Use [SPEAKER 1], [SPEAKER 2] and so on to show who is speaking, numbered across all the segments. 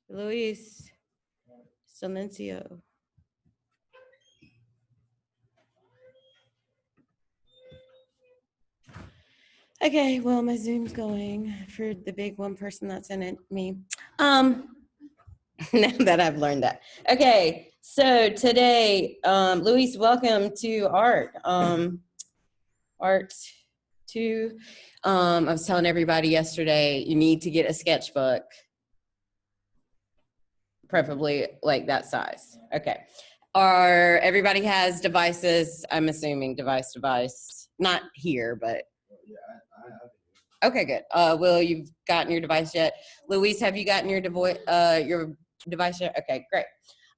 [SPEAKER 1] Luis Silencio. Okay, well, my Zoom's going for the big one person that's in it, me. Now that I've learned that. Okay, so today, Luis, welcome to Art. Art 2. I was telling everybody yesterday, you need to get a sketchbook, preferably like that size. Okay. Everybody has devices, I'm assuming device, not here, but. Okay, good. Will, you've gotten your device yet? Luis, have you gotten your device yet? Okay, great.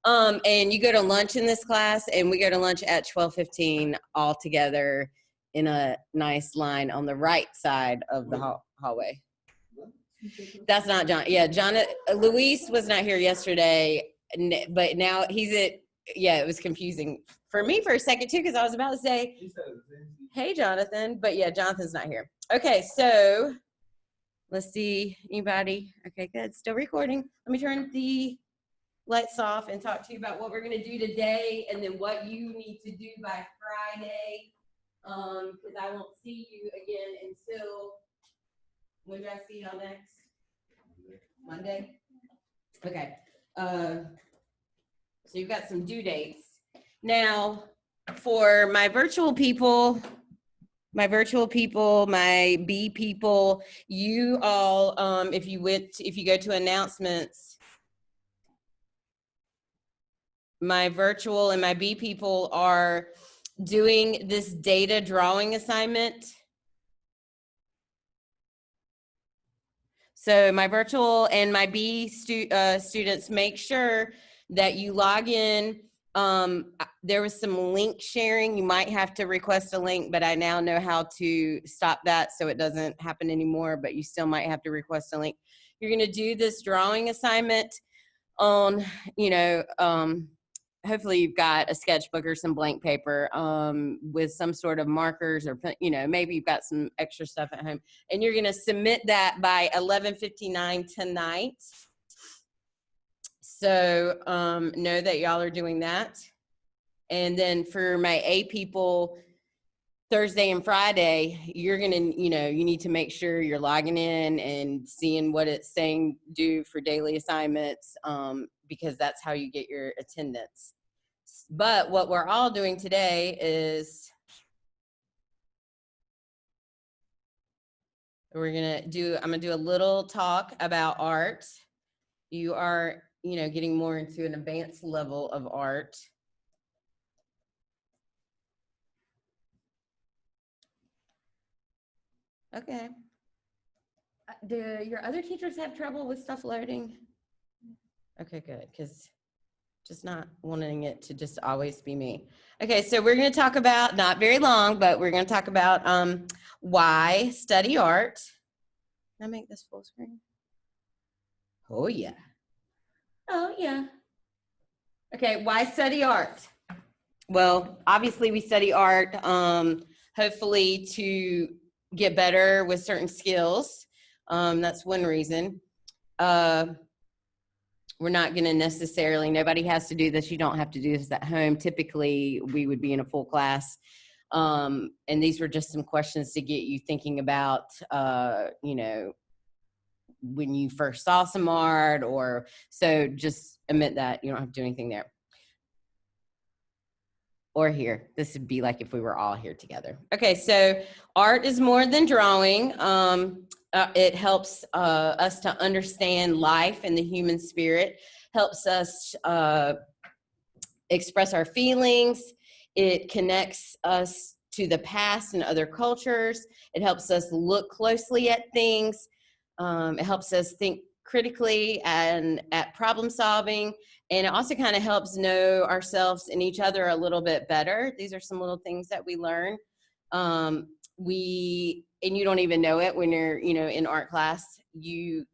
[SPEAKER 1] And you go to lunch in this class, and we go to lunch at 12:15 all together in a nice line on the right side of the hallway. That's not John. Yeah, Luis was not here yesterday, but now he's at, yeah, it was confusing for me for a second too, because I was about to say, hey, Jonathan, but yeah, Jonathan's not here. Okay, so let's see, anybody? Okay, good, still recording. Let me turn the lights off and talk to you about what we're gonna do today and then what you need to do by Friday, because I won't see you again until, when do I see y'all next? Monday? Okay, so you've got some due dates. Now, for my virtual people, my B people, you all, if you go to announcements, my virtual and my B people are doing this data drawing assignment. So my virtual and my B students, make sure that you log in. There was some link sharing. You might have to request a link, but I now know how to stop that so it doesn't happen anymore, but you still might have to request a link. You're gonna do this drawing assignment on, hopefully you've got a sketchbook or some blank paper with some sort of markers, or maybe you've got some extra stuff at home, and you're going to submit that by 11:59 tonight. So know that y'all are doing that. And then for my A people, Thursday and Friday, you're going to, you need to make sure you're logging in and seeing what it's saying do for daily assignments, because that's how you get your attendance. But what we're all doing today is I'm going to do a little talk about art. You are, getting more into an advanced level of art. Okay. Do your other teachers have trouble with stuff loading? Okay, good, because just not wanting it to just always be me. Okay, so we're going to talk about, not very long, but we're going to talk about why study art. Can I make this full screen? Oh, yeah. Oh, yeah. Okay, why study art? Well, obviously we study art, hopefully to get better with certain skills. That's one reason. We're not going to necessarily, nobody has to do this. You don't have to do this at home. Typically, we would be in a full class. And these were just some questions to get you thinking about, when you first saw some art, or so just admit that you don't have to do anything there. Or here, this would be like if we were all here together. Okay, so art is more than drawing. It helps us to understand life and the human spirit, helps us express our feelings. It connects us to the past and other cultures. It helps us look closely at things. It helps us think critically and at problem solving. And it also kind of helps know ourselves and each other a little bit better. These are some little things that we learn. And you don't even know it when you're, in art class. You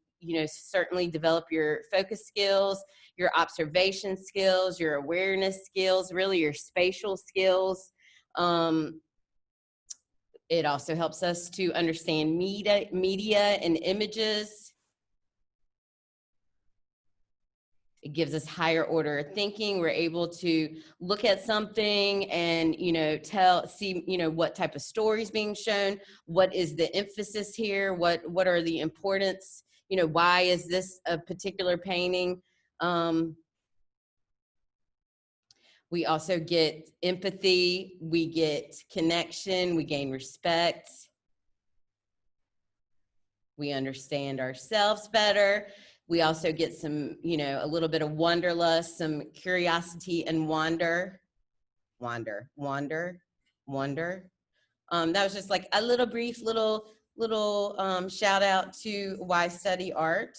[SPEAKER 1] certainly develop your focus skills, your observation skills, your awareness skills, really your spatial skills. It also helps us to understand media and images. It gives us higher order thinking. We're able to look at something and, see, what type of story is being shown. What is the emphasis here? What are the importance? Why is this a particular painting? We also get empathy. We get connection. We gain respect. We understand ourselves better. We also get some, a little bit of wanderlust, some curiosity and wonder. That was just like a little brief little shout out to Why Study Art.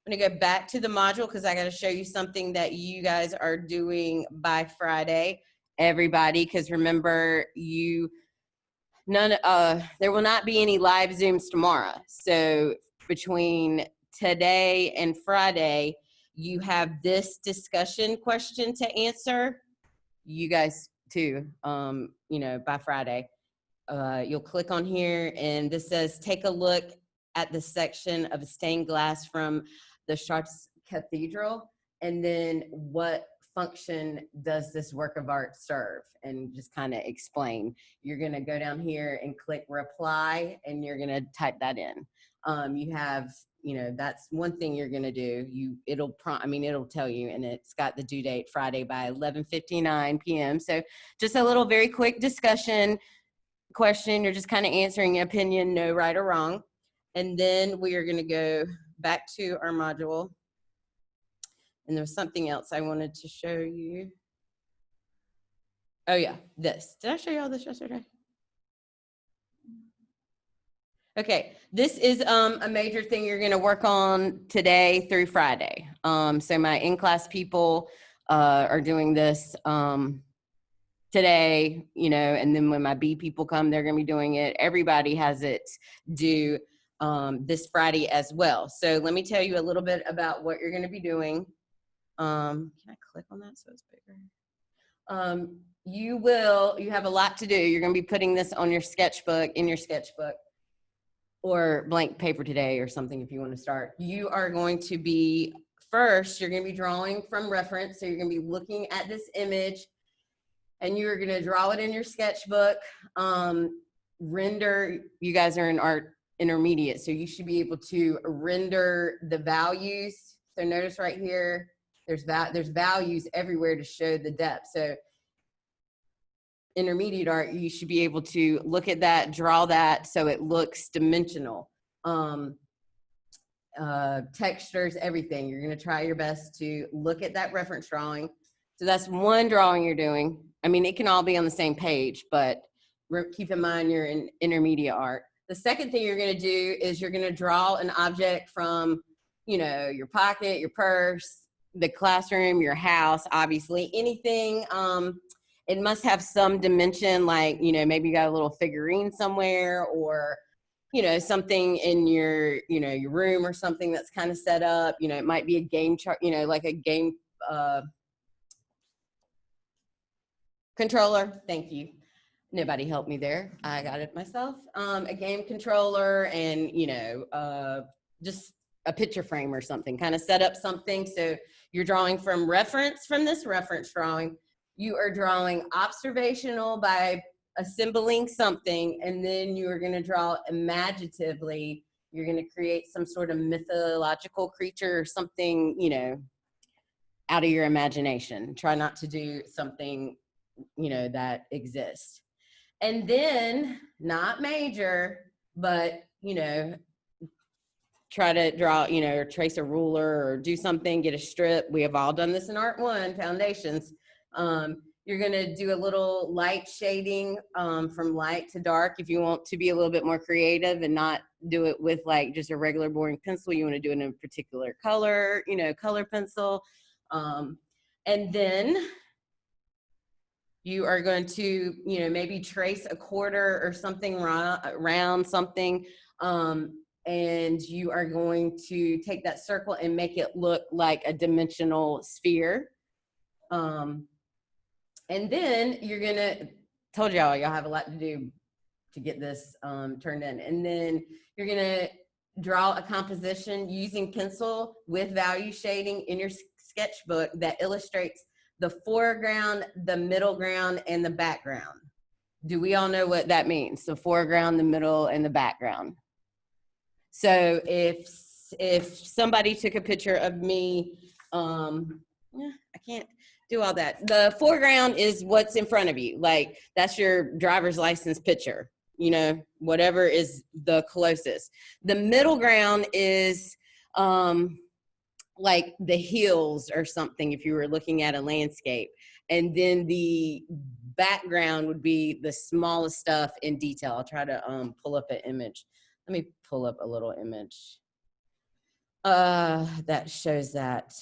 [SPEAKER 1] I'm gonna go back to the module because I gotta show you something that you guys are doing by Friday, everybody, because remember there will not be any live Zooms tomorrow. So between today and Friday, you have this discussion question to answer. You guys too, by Friday. You'll click on here and this says, take a look at the section of stained glass from the Chartres Cathedral. And then what function does this work of art serve? And just kind of explain. You're going to go down here and click reply and you're going to type that in. You have, that's one thing you're going to do. It'll tell you, and it's got the due date Friday by 11:59 p.m. So just a little very quick discussion question. You're just kind of answering an opinion, no right or wrong. And then we are going to go back to our module. And there's something else I wanted to show you. Oh yeah, this. Did I show you all this yesterday? Okay, this is a major thing you're going to work on today through Friday. So my in-class people are doing this today, and then when my B people come, they're going to be doing it. Everybody has it due this Friday as well. So let me tell you a little bit about what you're going to be doing. Can I click on that so it's bigger? You have a lot to do. You're going to be putting this on your sketchbook, in your sketchbook, or blank paper today or something if you want to start. You are going to be, first, you're going to be drawing from reference. So you're going to be looking at this image and you're going to draw it in your sketchbook. Render, you guys are in art intermediate, so you should be able to render the values. So notice right here, there's values everywhere to show the depth. So intermediate art, you should be able to look at that, draw that so it looks dimensional. Textures, everything. You're going to try your best to look at that reference drawing. So that's one drawing you're doing. I mean, it can all be on the same page, but keep in mind you're in intermediate art. The second thing you're going to do is you're going to draw an object from, your pocket, your purse, the classroom, your house, obviously, anything. It must have some dimension, like, maybe you got a little figurine somewhere, or, something in your, your room or something that's kind of set up. It might be a game chart, like a game controller. Thank you. Nobody helped me there. I got it myself. A game controller and, just a picture frame or something, kind of set up something. So you're drawing from reference, from this reference drawing. You are drawing observational by assembling something, and then you are going to draw imaginatively. You're going to create some sort of mythological creature or something, out of your imagination. Try not to do something, that exists. And then, not major, but, try to draw, or trace a ruler or do something, get a strip. We have all done this in Art 1, Foundations. You're going to do a little light shading from light to dark. If you want to be a little bit more creative and not do it with like just a regular boring pencil, you want to do it in a particular color, color pencil. And then you are going to, maybe trace a quarter or something around something. And you are going to take that circle and make it look like a dimensional sphere. And then you're gonna, told y'all have a lot to do to get this turned in. And then you're gonna draw a composition using pencil with value shading in your sketchbook that illustrates the foreground, the middle ground, and the background. Do we all know what that means? The foreground, the middle, and the background. So if somebody took a picture of me, I can't do all that. The foreground is what's in front of you. Like that's your driver's license picture, you know, whatever is the closest. The middle ground is like the hills or something if you were looking at a landscape. And then the background would be the smallest stuff in detail. I'll try to pull up an image. Let me pull up a little image that shows that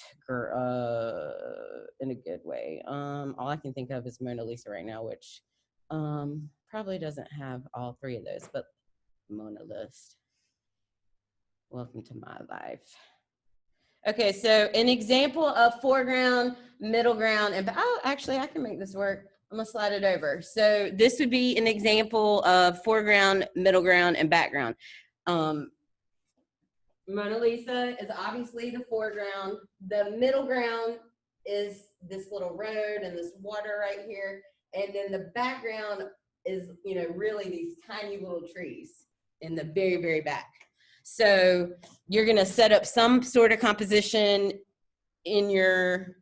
[SPEAKER 1] in a good way. All I can think of is Mona Lisa right now, which probably doesn't have all three of those, but Mona List. Welcome to my life. Okay, so an example of foreground, middle ground, and oh, actually I can make this work. I'm gonna slide it over. So this would be an example of foreground, middle ground, and background. Mona Lisa is obviously the foreground. The middle ground is this little road and this water right here. And then the background is, you know, really these tiny little trees in the very, very back. So you're gonna set up some sort of composition in your,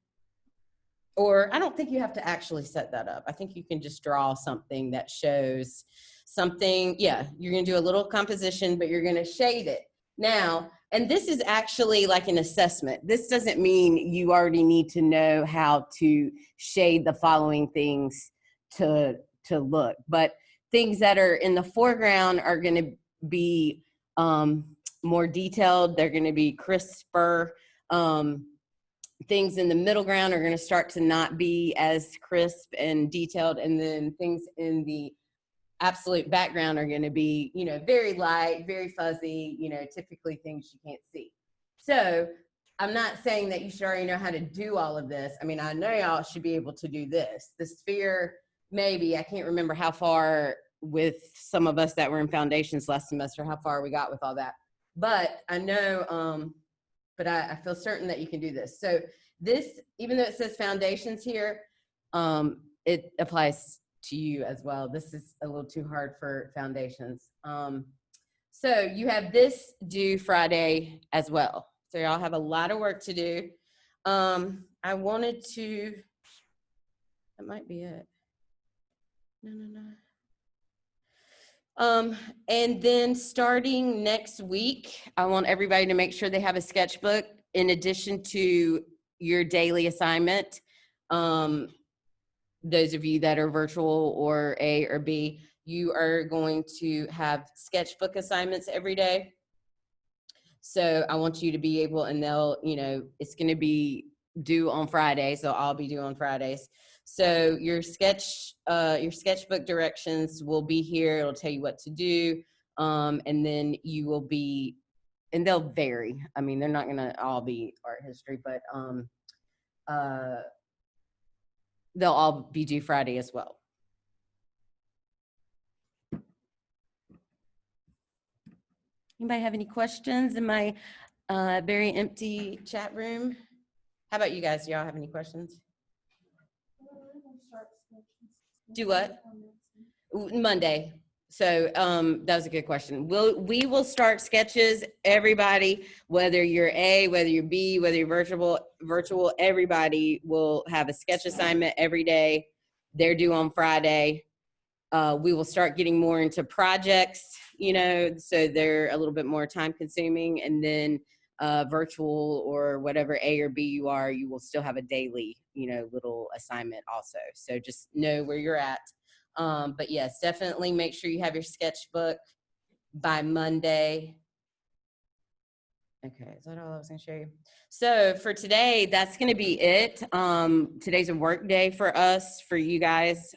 [SPEAKER 1] or I don't think you have to actually set that up. I think you can just draw something that shows something. Yeah, you're gonna do a little composition, but you're gonna shade it. Now, and this is actually like an assessment. This doesn't mean you already need to know how to shade the following things to look, but things that are in the foreground are going to be more detailed. They're going to be crisper. Things in the middle ground are going to start to not be as crisp and detailed, and then things in the absolute background are going to be, you know, very light, very fuzzy, you know, typically things you can't see. So I'm not saying that you should already know how to do all of this. I mean, I know y'all should be able to do this. The sphere, maybe, I can't remember how far with some of us that were in foundations last semester, how far we got with all that. But I know, but I feel certain that you can do this. So this, even though it says foundations here, it applies to you as well. This is a little too hard for foundations. So you have this due Friday as well. So y'all have a lot of work to do. I wanted to, that might be it. No. And then starting next week, I want everybody to make sure they have a sketchbook in addition to your daily assignment. Those of you that are virtual or A or B, you are going to have sketchbook assignments every day. So I want you to be able, and they'll, you know, it's going to be due on Friday. So I'll be due on Fridays. So your sketchbook directions will be here. It'll tell you what to do. And then you will be, and they'll vary. I mean, they're not going to all be art history, but they'll all be due Friday as well. Anybody have any questions in my very empty chat room? How about you guys? Do y'all have any questions? Do what? Monday. So that was a good question. We will start sketches, everybody, whether you're A, whether you're B, whether you're virtual, everybody will have a sketch assignment every day. They're due on Friday. We will start getting more into projects, you know, so they're a little bit more time consuming, and then virtual or whatever A or B you are, you will still have a daily, you know, little assignment also. So just know where you're at. But yes, definitely make sure you have your sketchbook by Monday. Okay, is that all I was gonna show you? So for today, that's gonna be it. Today's a work day for us, for you guys.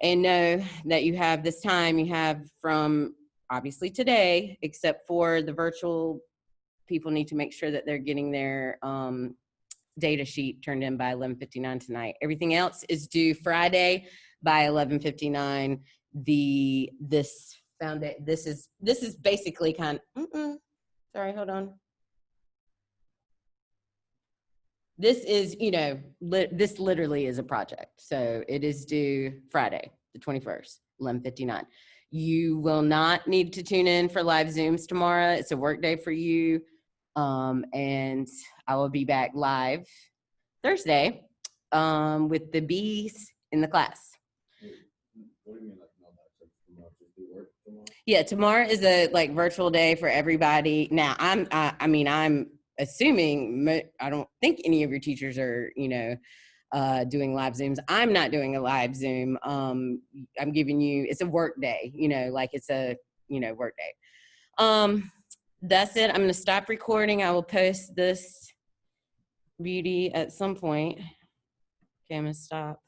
[SPEAKER 1] And know that you have this time you have from obviously today, except for the virtual people need to make sure that they're getting their data sheet turned in by 11:59 tonight. Everything else is due Friday by 11:59. This is basically kind of, sorry, hold on. this is, you know, this literally is a project. So it is due Friday, the 21st, 11:59. You will not need to tune in for live Zooms tomorrow. It's a work day for you. And I will be back live Thursday with the B's in the class.
[SPEAKER 2] What do you mean, like, no, that's tomorrow? Just do work tomorrow?
[SPEAKER 1] Yeah, tomorrow is a like virtual day for everybody. Now, I mean, I'm assuming I don't think any of your teachers are, you know, doing live Zooms. I'm not doing a live Zoom. I'm giving you, it's a work day, you know, like it's a, you know, work day. That's it. I'm going to stop recording. I will post this beauty at some point. Okay, I'm going to stop.